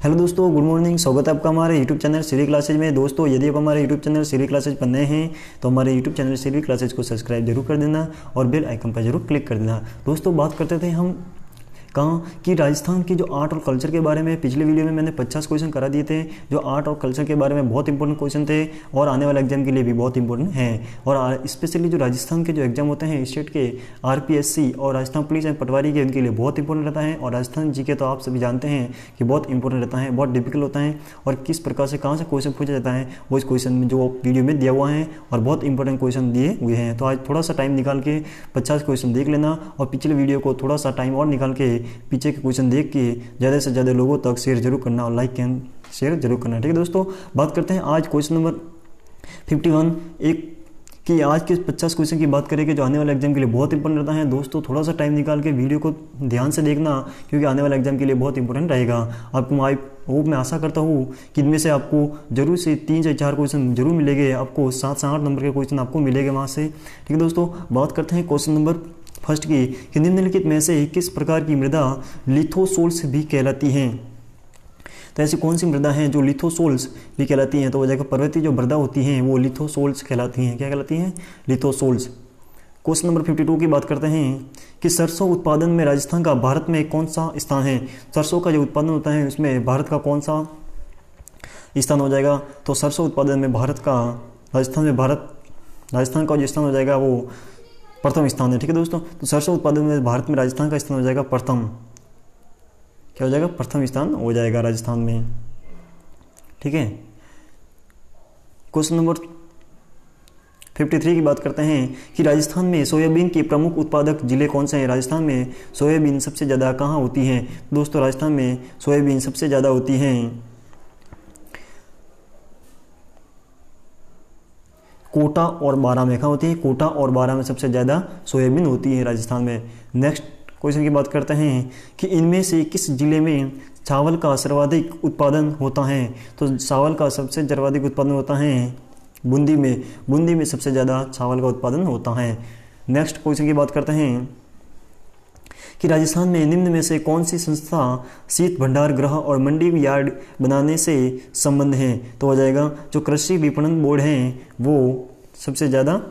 Hello दोस्तों, good morning. स्वागत है आपका हमारे यूट्यूब चैनल श्री क्लासेज में। दोस्तों, यदि आप हमारे यूट्यूब चैनल श्री क्लासेज पर नए हैं तो हमारे यूट्यूब चैनल श्री क्लासेज को सब्सक्राइब जरूर कर देना और बेल आइकन पर जरूर क्लिक कर देना। दोस्तों, बात करते थे हम कहाँ कि राजस्थान की जो आर्ट और कल्चर के बारे में पिछले वीडियो में मैंने 50 क्वेश्चन करा दिए थे, जो आर्ट और कल्चर के बारे में बहुत इंपॉर्टेंट क्वेश्चन थे और आने वाले एग्जाम के लिए भी बहुत इंपॉर्टेंट हैं। और स्पेशली जो राजस्थान के जो एग्जाम होते हैं स्टेट के आरपीएससी और राजस्थान पुलिस एंड पटवारी के, उनके लिए बहुत इंपॉर्टेंट रहता है। और राजस्थान जीके तो आप सभी जानते हैं कि बहुत इंपॉर्टेंट रहता है, बहुत डिफिकल्ट होता है और किस प्रकार से कहाँ से क्वेश्चन पूछा जाता है वो इस क्वेश्चन में जो वीडियो में दिया हुआ है और बहुत इंपॉर्टेंट क्वेश्चन दिए हुए हैं। तो आज थोड़ा सा टाइम निकाल के 50 क्वेश्चन देख लेना और पिछले वीडियो को थोड़ा सा टाइम और निकाल के पीछे के क्वेश्चन देख के ज़्यादा से ज़्यादा लोगों तक शेयर जरूर करना और लाइक एंड शेयर जरूर करना। ठीक है दोस्तों, बात करते हैं आज क्वेश्चन नंबर 51 कि आज के 50 क्वेश्चन की बात करेंगे जो आने वाले एग्जाम के लिए बहुत इंपॉर्टेंट रहता है। दोस्तों, थोड़ा सा टाइम निकाल के वीडियो को ध्यान से देखना क्योंकि आने वाले एग्जाम के लिए बहुत इंपॉर्टेंट रहेगा। आपको मैं आशा करता हूँ कि इनमें से आपको जरूर से 3 से 4 क्वेश्चन जरूर मिलेंगे, आपको 7 से 8 नंबर के क्वेश्चन आपको मिलेंगे वहाँ से। ठीक है दोस्तों, बात करते हैं क्वेश्चन नंबर फर्स्ट की कि निम्नलिखित में से किस प्रकार की मृदा लिथोसोल्स भी कहलाती हैं। तो ऐसी कौन सी मृदा हैं जो लिथोसोल्स भी कहलाती हैं? तो वो जगह पर्वतीय जो मृदा होती हैं वो लिथोसोल्स कहलाती हैं। क्या कहलाती हैं? लिथोसोल्स। क्वेश्चन नंबर 52 की बात करते हैं कि सरसों उत्पादन में राजस्थान का भारत में कौन सा स्थान है। सरसों का जो उत्पादन होता है उसमें भारत का कौन सा स्थान हो जाएगा? तो सरसों उत्पादन में राजस्थान का जो स्थान हो जाएगा वो प्रथम स्थान है। ठीक है दोस्तों, तो सरसों उत्पादन में भारत में राजस्थान का स्थान हो जाएगा प्रथम। क्या हो जाएगा? प्रथम स्थान हो जाएगा राजस्थान में। ठीक है, क्वेश्चन नंबर 53 की बात करते हैं कि राजस्थान में सोयाबीन के प्रमुख उत्पादक जिले कौन से हैं। राजस्थान में सोयाबीन सबसे ज़्यादा कहाँ होती है? दोस्तों, राजस्थान में सोयाबीन सबसे ज़्यादा होती हैं कोटा और बारां में। कहाँ होती है? कोटा और बारां में सबसे ज़्यादा सोयाबीन होती है राजस्थान में। नेक्स्ट क्वेश्चन की बात करते हैं कि इनमें से किस जिले में चावल का सर्वाधिक उत्पादन होता है। तो चावल का सबसे सर्वाधिक उत्पादन होता है बूंदी में। बूंदी में सबसे ज़्यादा चावल का उत्पादन होता है। नेक्स्ट क्वेश्चन की बात करते हैं कि राजस्थान में निम्न में से कौन सी संस्था शीत भंडार गृह और मंडी यार्ड बनाने से संबंध है। तो हो जाएगा जो कृषि विपणन बोर्ड है वो सबसे ज़्यादा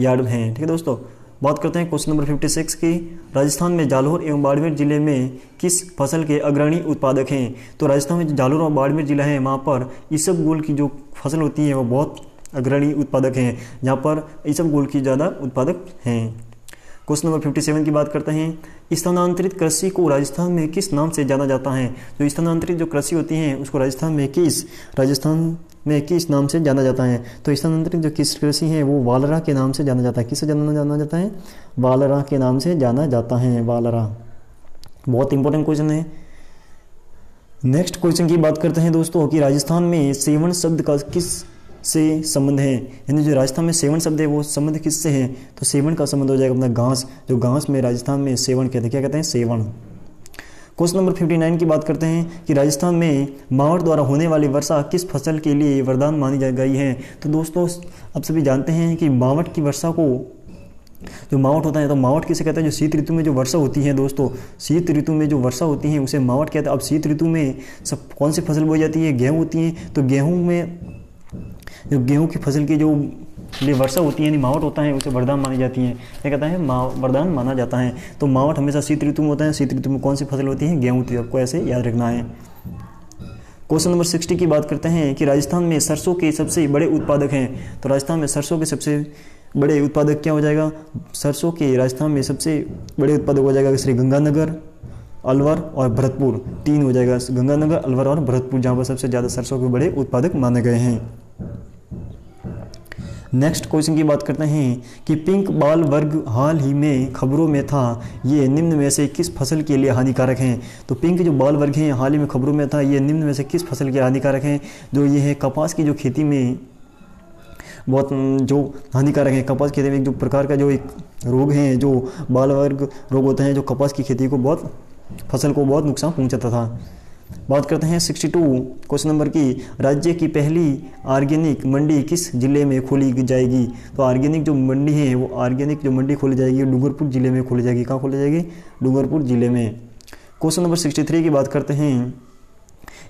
यार्ड हैं। ठीक है दोस्तों, बात करते हैं क्वेश्चन नंबर 56 की। राजस्थान में जालौर एवं बाड़मेर जिले में किस फसल के अग्रणी उत्पादक हैं। तो राजस्थान में जालौर और बाड़मेर जिला है वहाँ पर इसबगोल की जो फसल होती है वो बहुत अग्रणी उत्पादक हैं, जहाँ पर इसबगोल की ज़्यादा उत्पादक हैं। क्वेश्चन नंबर 57 की बात करते हैं स्थानांतरित कृषि को राजस्थान में किस नाम से जाना जाता है। जो स्थानांतरित जो कृषि होती है उसको राजस्थान में किस नाम से जाना जाता है। तो स्थानांतरित जो किस कृषि है वो वालरा के नाम से जाना जाता है। किससे जाना जाता है? वालरा के नाम से जाना जाता है। वालरा बहुत इंपॉर्टेंट क्वेश्चन है। नेक्स्ट क्वेश्चन की बात करते हैं दोस्तों कि राजस्थान में सेवन शब्द का किस से संबंध है। यानी जो राजस्थान में सेवन शब्द है वो संबंध किससे है? तो सेवन का संबंध हो जाएगा अपना घास। जो घास में राजस्थान में सेवन कहते हैं। क्या कहते हैं? सेवन। क्वेश्चन नंबर 59 की बात करते हैं कि राजस्थान में मावठ द्वारा होने वाली वर्षा किस फसल के लिए वरदान मानी गई है। तो दोस्तों, आप सभी जानते हैं कि मावठ की वर्षा को जो मावठ होता है तो मावठ किसे कहते हैं? जो शीत ऋतु में जो वर्षा होती है दोस्तों, शीत ऋतु में जो वर्षा होती है उसे मावठ कहते हैं। अब शीत ऋतु में सब कौन सी फसल बोई जाती है? गेहूँ होती है। तो जो गेहूं की फसल की जो वर्षा होती है यानी मावठ होता है उसे वरदान मानी जाती है। क्या कहता है? वरदान माना जाता है। तो मावठ हमेशा शीत ऋतु में होता है। शीत ऋतु में कौन सी फसल होती है? गेहूं होती है। आपको ऐसे याद रखना है। क्वेश्चन नंबर 60 की बात करते हैं कि राजस्थान में सरसों के सबसे बड़े उत्पादक हैं। तो राजस्थान में सरसों के सबसे बड़े उत्पादक क्या हो जाएगा? सरसों के राजस्थान में सबसे बड़े उत्पादक हो जाएगा श्री गंगानगर, अलवर और भरतपुर। 3 हो जाएगा, गंगानगर, अलवर और भरतपुर, जहाँ पर सबसे ज़्यादा सरसों के बड़े उत्पादक माने गए हैं। नेक्स्ट क्वेश्चन की बात करते हैं कि पिंक बाल वर्ग हाल ही में खबरों में था, ये निम्न में से किस फसल के लिए हानिकारक हैं। तो पिंक जो बाल वर्ग हैं हाल ही में खबरों में था, ये निम्न में से किस फसल के हानिकारक हैं। जो ये है कपास की जो खेती में बहुत जो हानिकारक है। कपास खेती में एक जो प्रकार का जो एक रोग है जो बाल वर्ग रोग होते हैं जो कपास की खेती को फसल को बहुत नुकसान पहुँचाता था। बात करते हैं 62 क्वेश्चन नंबर की। राज्य की पहली ऑर्गेनिक मंडी किस जिले में खोली जाएगी। तो ऑर्गेनिक जो मंडी है वो खोली जाएगी डूंगरपुर जिले में खोली जाएगी। कहाँ खोली जाएगी? डूंगरपुर जिले में। क्वेश्चन नंबर 63 की बात करते हैं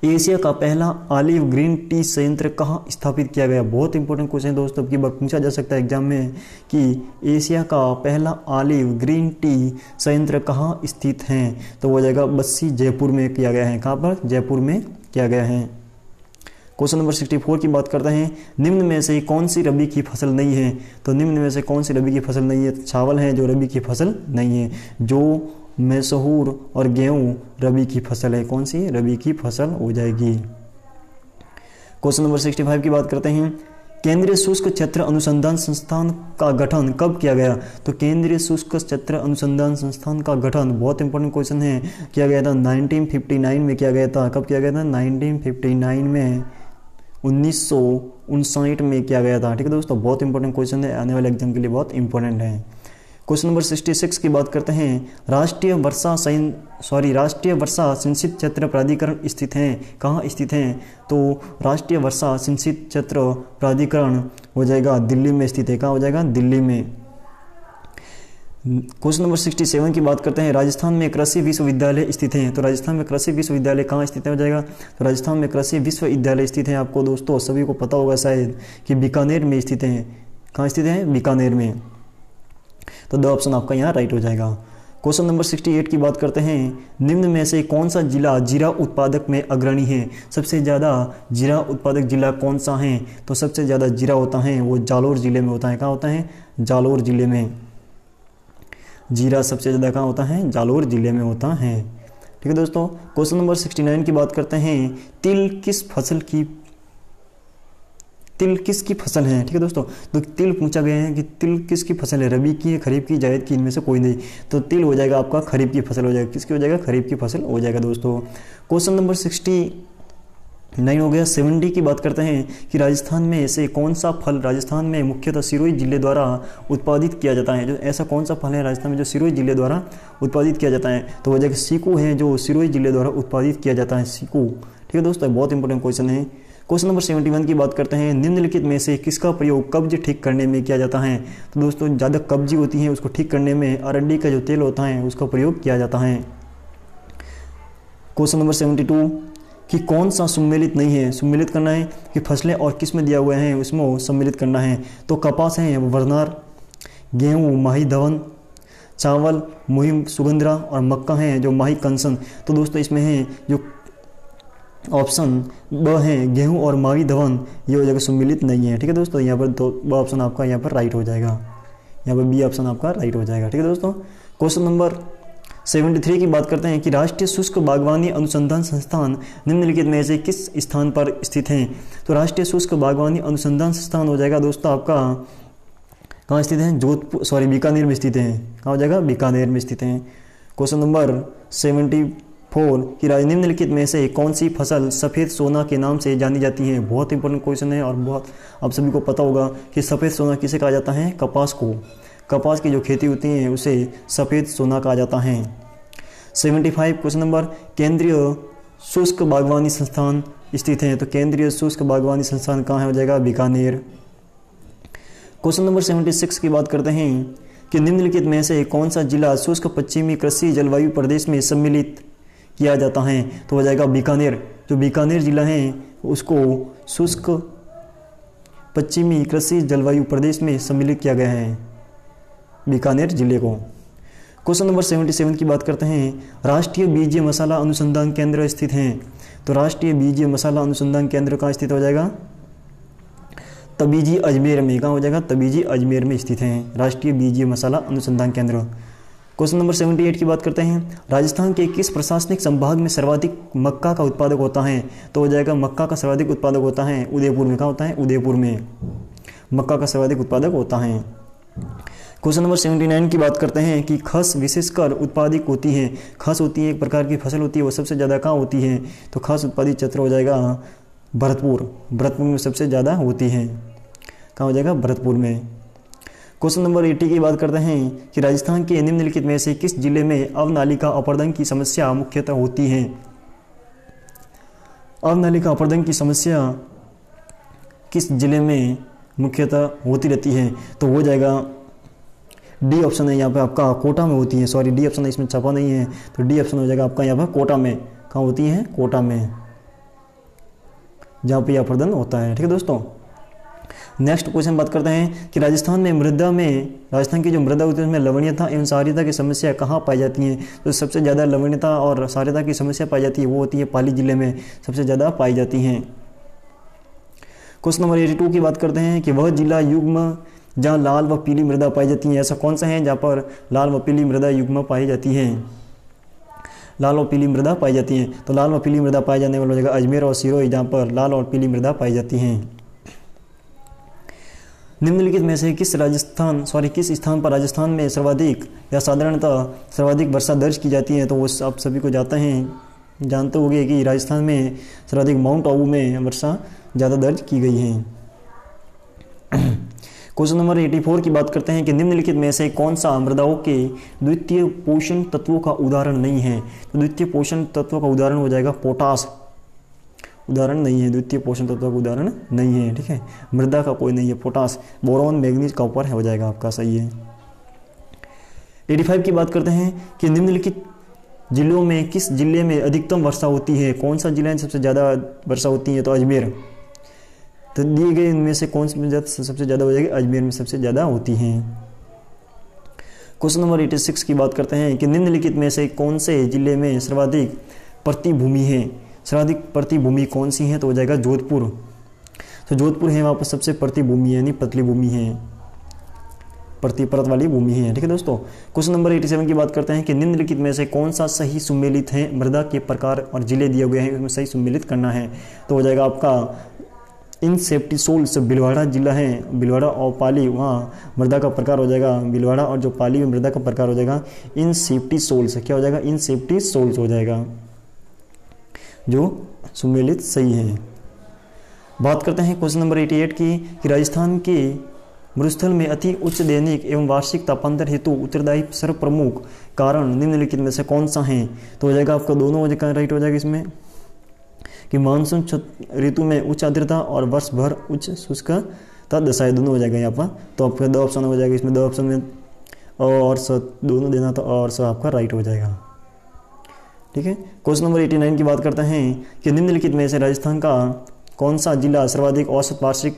एशिया का पहला ऑलिव ग्रीन टी संयंत्र कहाँ स्थापित किया गया? बहुत इंपॉर्टेंट क्वेश्चन दोस्तों, अब की बार पूछा जा सकता है एग्जाम में कि एशिया का पहला ऑलिव ग्रीन टी संयंत्र कहाँ स्थित है? तो वो जाएगा बस्सी, जयपुर में किया गया है। कहाँ पर? जयपुर में किया गया है। क्वेश्चन नंबर 64 की बात करते हैं, निम्न में से कौन सी रबी की फसल नहीं है? तो निम्न में से कौन सी रबी की फसल नहीं है? चावल है जो रबी की फसल नहीं है। जो मैसूर और गेहूं रबी की फसल है। कौन सी? रबी की फसल हो जाएगी। क्वेश्चन नंबर 65 की बात करते हैं, केंद्रीय शुष्क क्षेत्र अनुसंधान संस्थान का गठन कब किया गया? तो केंद्रीय शुष्क क्षेत्र अनुसंधान संस्थान का गठन, बहुत इंपॉर्टेंट क्वेश्चन है, किया गया था 1959 में किया गया था। कब किया गया था? 1959 में, 1959 में किया गया था। ठीक है दोस्तों, बहुत इंपॉर्टेंट क्वेश्चन है, आने वाले एग्जाम के लिए बहुत इंपॉर्टेंट है। क्वेश्चन नंबर 66 की बात करते हैं, राष्ट्रीय वर्षा सिंचित क्षेत्र प्राधिकरण स्थित है। कहाँ स्थित है? तो राष्ट्रीय वर्षा सिंचित क्षेत्र प्राधिकरण हो जाएगा दिल्ली में स्थित है। कहाँ हो जाएगा? दिल्ली में। क्वेश्चन नंबर 67 की बात करते हैं, राजस्थान में कृषि विश्वविद्यालय स्थित है। तो राजस्थान में कृषि विश्वविद्यालय कहाँ स्थित है? हो जाएगा तो राजस्थान में कृषि विश्वविद्यालय स्थित है। आपको दोस्तों सभी को पता होगा शायद कि बीकानेर में स्थित है। कहाँ स्थित है? बीकानेर में। तो दो ऑप्शन आपका यहाँ राइट हो जाएगा। क्वेश्चन नंबर 68 की बात करते हैं, निम्न में से कौन सा जिला जीरा उत्पादक में अग्रणी है? सबसे ज़्यादा जीरा उत्पादक जिला कौन सा है? तो सबसे ज़्यादा जीरा होता है वो जालोर जिले में होता है। कहाँ होता है? जालोर जिले में। जीरा सबसे ज़्यादा कहाँ होता है? जालोर जिले में होता है। ठीक है दोस्तों, क्वेश्चन नंबर 69 की बात करते हैं, तिल किसकी फसल है? ठीक है दोस्तों, तो तिल पूछा गया है कि तिल किसकी फसल है? रबी की है, खरीफ की, जायद की, इनमें से कोई नहीं। तो तिल हो जाएगा आपका खरीफ की फसल हो जाएगा। किसकी हो जाएगा? खरीफ की फसल हो जाएगा दोस्तों। क्वेश्चन नंबर 69 हो गया। 70 की बात करते हैं कि राजस्थान में ऐसे कौन सा फल राजस्थान में मुख्यतः सिरोही जिले द्वारा उत्पादित किया जाता है? जो ऐसा कौन सा फल है राजस्थान में जो सिरोही जिले द्वारा उत्पादित किया जाता है? तो वो जगह सीकू है जो सिरोही जिले द्वारा उत्पादित किया जाता है, सीकू। ठीक है दोस्तों, बहुत इंपॉर्टेंट क्वेश्चन है। क्वेश्चन नंबर 71 की बात करते हैं, निम्नलिखित में से किसका प्रयोग कब्ज ठीक करने में किया जाता है? तो दोस्तों ज़्यादा कब्जी होती है उसको ठीक करने में अरंडी का जो तेल होता है उसका प्रयोग किया जाता है। क्वेश्चन नंबर 72 कि कौन सा सम्मिलित नहीं है? सम्मिलित करना है कि फसलें और किस में दिया हुआ है उसमें सम्मिलित करना है। तो कपास है वरनार, गेहूँ माही धवन, चावल मुहिम सुगंधरा और मक्का है जो माही कंसन। तो दोस्तों इसमें है जो ऑप्शन ब है गेहूं और मावी धवन, ये हो जाएगा सम्मिलित नहीं है। ठीक है दोस्तों, यहाँ पर दो ऑप्शन आपका यहाँ पर राइट हो जाएगा। यहाँ पर बी ऑप्शन आपका राइट हो जाएगा। ठीक है दोस्तों, क्वेश्चन नंबर 73 की बात करते हैं कि राष्ट्रीय शुष्क बागवानी अनुसंधान संस्थान निम्नलिखित में से किस स्थान पर स्थित है? तो राष्ट्रीय शुष्क बागवानी अनुसंधान संस्थान हो जाएगा दोस्तों आपका कहाँ स्थित है? बीकानेर में स्थित है। कहाँ हो जाएगा? बीकानेर में स्थित है। क्वेश्चन नंबर 74 कि निम्नलिखित में से कौन सी फसल सफ़ेद सोना के नाम से जानी जाती है? बहुत इंपॉर्टेंट क्वेश्चन है और बहुत आप सभी को पता होगा कि सफ़ेद सोना किसे कहा जाता है? कपास को। कपास की जो खेती होती है उसे सफ़ेद सोना कहा जाता है। 75 क्वेश्चन नंबर, केंद्रीय शुष्क बागवानी संस्थान स्थित है। तो केंद्रीय शुष्क बागवानी संस्थान कहाँ है? हो जाएगा बीकानेर। क्वेश्चन नंबर 76 की बात करते हैं कि निम्नलिखित में से कौन सा जिला शुष्क पश्चिमी कृषि जलवायु प्रदेश में सम्मिलित किया जाता है? तो हो जाएगा बीकानेर। जो बीकानेर जिला है उसको शुष्क पश्चिमी कृषि जलवायु प्रदेश में सम्मिलित किया गया है, बीकानेर जिले को। क्वेश्चन नंबर 77 की बात करते हैं, राष्ट्रीय बीजीय मसाला अनुसंधान केंद्र स्थित है। तो राष्ट्रीय बीजीय मसाला अनुसंधान केंद्र कहाँ स्थित हो जाएगा? तबीजी अजमेर में। कहाँ हो जाएगा? तबीजी अजमेर में स्थित है राष्ट्रीय बीजीय मसाला अनुसंधान केंद्र। क्वेश्चन नंबर 78 की बात करते हैं, राजस्थान के किस प्रशासनिक संभाग में सर्वाधिक मक्का का उत्पादक होता है? तो हो जाएगा मक्का का सर्वाधिक उत्पादक होता है उदयपुर में। कहाँ होता है? उदयपुर में मक्का का सर्वाधिक उत्पादक होता है। क्वेश्चन नंबर 79 की बात करते हैं कि खस विशेषकर उत्पादित होती है। खस होती है एक प्रकार की फसल होती है, वो सबसे ज़्यादा कहाँ होती है? तो खस उत्पादित क्षेत्र हो जाएगा भरतपुर। भरतपुर में सबसे ज़्यादा होती है। कहाँ हो जाएगा? भरतपुर में। क्वेश्चन नंबर 80 की बात करते हैं कि राजस्थान के निम्नलिखित में से किस जिले में अवनालिका अपर्दन की समस्या मुख्यतः होती है? अवनालिका अपर्दन की समस्या किस जिले में मुख्यतः होती रहती है? तो हो जाएगा डी ऑप्शन है यहाँ पे आपका कोटा में होती है। सॉरी डी ऑप्शन है, इसमें छपा नहीं है, तो डी ऑप्शन हो जाएगा आपका यहाँ पर कोटा में। कहाँ होती है? कोटा में। जहाँ पे यह प्रदन होता है। ठीक है दोस्तों। नेक्स्ट क्वेश्चन बात करते हैं कि राजस्थान की जो मृदा होती है उसमें लवणीयता एवं क्षारीयता की समस्या कहाँ पाई जाती है? तो सबसे ज़्यादा लवणीयता और क्षारीयता की समस्या पाई जाती है वो होती है पाली जिले में सबसे ज़्यादा पाई जाती हैं। क्वेश्चन नंबर 82 की बात करते हैं कि वह जिला युग्म जहाँ लाल व पीली मृदा पाई जाती है, ऐसा कौन सा है जहाँ पर लाल व पीली मृदा युग्म पाई जाती है? लाल और पीली मृदा पाई जाती है, तो लाल व पीली मृदा पाई जाने वाली जगह अजमेर और सिरोही, जहाँ पर लाल और पीली मृदा पाई जाती हैं। निम्नलिखित में से किस स्थान पर राजस्थान में सर्वाधिक या साधारणतः सर्वाधिक वर्षा दर्ज की जाती है? तो वो आप सभी को जानते होंगे कि राजस्थान में सर्वाधिक माउंट आबू में वर्षा ज़्यादा दर्ज की गई है। क्वेश्चन नंबर 84 की बात करते हैं कि निम्नलिखित में से कौन सा मृदाओं के द्वितीय पोषण तत्वों का उदाहरण नहीं है? तो द्वितीय पोषण तत्वों का उदाहरण हो जाएगा पोटास, उदाहरण नहीं है, द्वितीय पोषण तत्व का उदाहरण नहीं है। ठीक है, मृदा का कोई नहीं है, पोटास, बोरॉन, मैग्नीज, कॉपर हो जाएगा आपका, सही है। 85 की बात करते हैं कि निम्नलिखित जिलों में किस जिले में अधिकतम वर्षा होती है? कौन सा जिला सबसे ज़्यादा वर्षा होती है? तो अजमेर। तो दिए गए इनमें से कौन सी सबसे ज़्यादा हो जाएगी? अजमेर में सबसे ज़्यादा होती हैं। क्वेश्चन नंबर 86 की बात करते हैं कि निम्नलिखित में से कौन से जिले में सर्वाधिक प्रतिभूमि है? सर्वाधिक प्रतिभूमि कौन सी है? तो हो जाएगा जोधपुर। तो जोधपुर है, वहाँ पर सबसे प्रतिभूमि यानी पतली भूमि है, परत वाली भूमि है। ठीक है दोस्तों। क्वेश्चन नंबर 87 की बात करते हैं कि निम्नलिखित में से कौन सा सही सुमेलित है? मृदा के प्रकार और जिले दिए गए हैं, उसमें सही सुमेलित करना है। तो हो जाएगा आपका इन सेफ्टी सोल्स, भीलवाड़ा जिला है, भीलवाड़ा और पाली, वहाँ मृदा का प्रकार हो जाएगा भीलवाड़ा, और जो पाली में मृदा का प्रकार हो जाएगा इन सेफ्टी सोल्स। क्या हो जाएगा? इन सेफ्टी सोल्स हो जाएगा, जो सुमेलित सही है। बात करते हैं क्वेश्चन नंबर 88 की कि राजस्थान के मरुस्थल में अति उच्च दैनिक एवं वार्षिक तापांतर हेतु उत्तरदायी सर्वप्रमुख कारण निम्नलिखित में से कौन सा है? तो हो जाएगा आपका दोनों जगह राइट हो जाएगा इसमें कि मानसून ऋतु में उच्च आर्द्रता और वर्ष भर उच्च शुष्कता दशाएं, दोनों हो जाएगा यहाँ पर। तो आपका दो ऑप्शन हो जाएगा इसमें, दो ऑप्शन में और दोनों देना, तो और आपका राइट हो जाएगा। ठीक है। क्वेश्चन नंबर 89 की बात करते हैं कि निम्नलिखित में से राजस्थान का कौन सा जिला सर्वाधिक औसत वार्षिक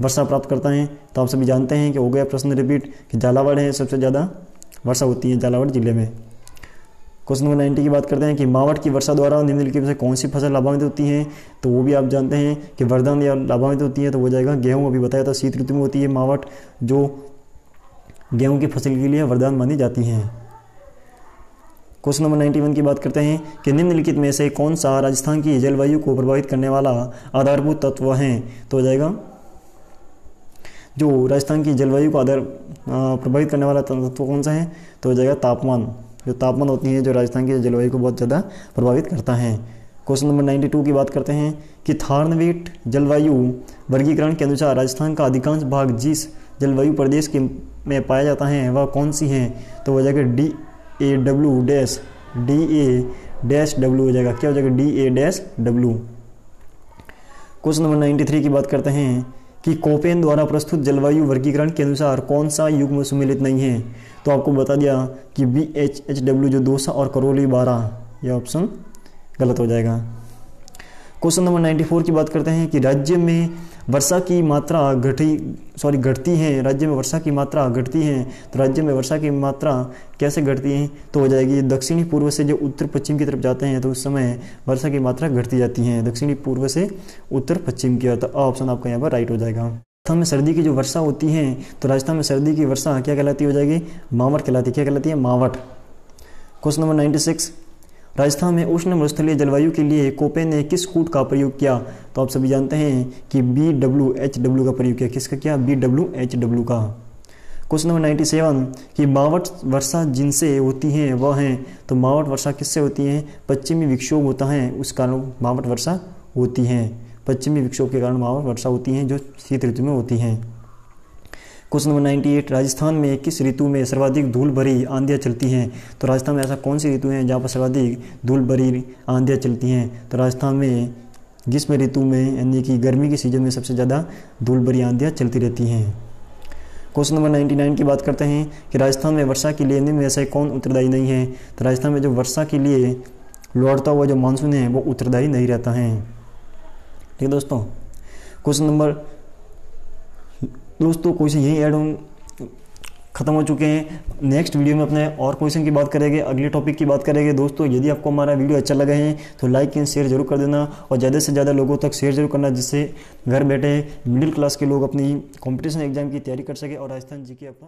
वर्षा प्राप्त करता है? तो आप सभी जानते हैं कि हो गया प्रश्न रिपीट कि झालावाड़ है, सबसे ज़्यादा वर्षा होती है झालावाड़ जिले में। क्वेश्चन नंबर 90 की बात करते हैं कि मावठ की वर्षा द्वारा निम्नलिखित में से कौन सी फसल लाभान्वित होती है? तो वो भी आप जानते हैं कि वरदान या लाभान्वित होती है, तो हो जाएगा गेहूँ। अभी बताया था शीत ऋतु में होती है मावठ, जो गेहूँ की फसल के लिए वरदान मानी जाती है। क्वेश्चन नंबर 91 की बात करते हैं कि निम्नलिखित में से कौन सा राजस्थान की जलवायु को प्रभावित करने वाला आधारभूत तत्व है? तो हो जाएगा जो राजस्थान की जलवायु को प्रभावित करने वाला तत्व कौन सा है? तो हो जाएगा तापमान। जो तापमान होती है जो राजस्थान की जलवायु को बहुत ज़्यादा प्रभावित करता है। क्वेश्चन नंबर 92 की बात करते हैं कि थार्नवेट जलवायु वर्गीकरण के अनुसार राजस्थान का अधिकांश भाग जिस जलवायु प्रदेश के में पाया जाता है वह कौन सी है? तो हो जाएगा DAW हो जाएगा। क्या हो जाएगा? DAW। क्वेश्चन नंबर 93 की बात करते हैं कि कोपेन द्वारा प्रस्तुत जलवायु वर्गीकरण के अनुसार कौन सा युग्म सुमेलित नहीं है? तो आपको बता दिया कि BHHW जो दौसा और करौली 12, यह ऑप्शन गलत हो जाएगा। क्वेश्चन नंबर 94 की बात करते हैं कि राज्य में वर्षा की मात्रा घटती है। राज्य में वर्षा की मात्रा घटती है, तो राज्य में वर्षा की मात्रा कैसे घटती है? तो हो जाएगी दक्षिणी पूर्व से जो उत्तर पश्चिम की तरफ जाते हैं तो उस समय वर्षा की मात्रा घटती जाती है, दक्षिणी पूर्व से उत्तर पश्चिम की। तो ऑप्शन आपका यहाँ पर राइट हो जाएगा। राजस्थान में सर्दी की जो वर्षा होती है, तो राजस्थान में सर्दी की वर्षा क्या कहलाती हो जाएगी? मावठ कहलाती है। क्या कहलाती है? मावठ। क्वेश्चन नंबर 96, राजस्थान में उष्ण मरुस्थलीय जलवायु के लिए कोपेन ने किस कूट का प्रयोग किया? तो आप सभी जानते हैं कि BWHW का प्रयोग किया। किसका किया? BWHW का। क्वेश्चन नंबर 97 कि मावठ वर्षा जिनसे होती है वह है, तो मावठ वर्षा किससे होती है? पश्चिमी विक्षोभ होता है, उस कारण मावठ वर्षा होती है। पश्चिमी विक्षोभ के कारण मावठ वर्षा होती है जो शीत ऋतु में होती है। क्वेश्चन नंबर 98, राजस्थान में किस ऋतु में सर्वाधिक धूल भरी आंधियाँ चलती हैं? तो राजस्थान में ऐसा कौन सी ऋतु है जहाँ पर सर्वाधिक धूल भरी आंधियाँ चलती हैं? तो राजस्थान में ग्रीष्म ऋतु में यानी कि गर्मी के सीजन में सबसे ज़्यादा धूल भरी आंधियाँ चलती रहती हैं। क्वेश्चन नंबर 99 की बात करते हैं कि राजस्थान में वर्षा के लिए निम्न में से कौन उत्तरदायी नहीं है? तो राजस्थान में जो वर्षा के लिए लौटता हुआ जो मानसून है वो उत्तरदायी नहीं रहता है। ठीक है दोस्तों। क्वेश्चन नंबर दोस्तों क्वेश्चन यही ऐड ऑन खत्म हो चुके हैं। नेक्स्ट वीडियो में अपने और क्वेश्चन की बात करेंगे, अगले टॉपिक की बात करेंगे। दोस्तों यदि आपको हमारा वीडियो अच्छा लगा है तो लाइक एंड शेयर जरूर कर देना और ज़्यादा से ज़्यादा लोगों तक शेयर जरूर करना, जिससे घर बैठे मिडिल क्लास के लोग अपनी कॉम्पिटिशन एग्जाम की तैयारी कर सके और राजस्थान जी के अपना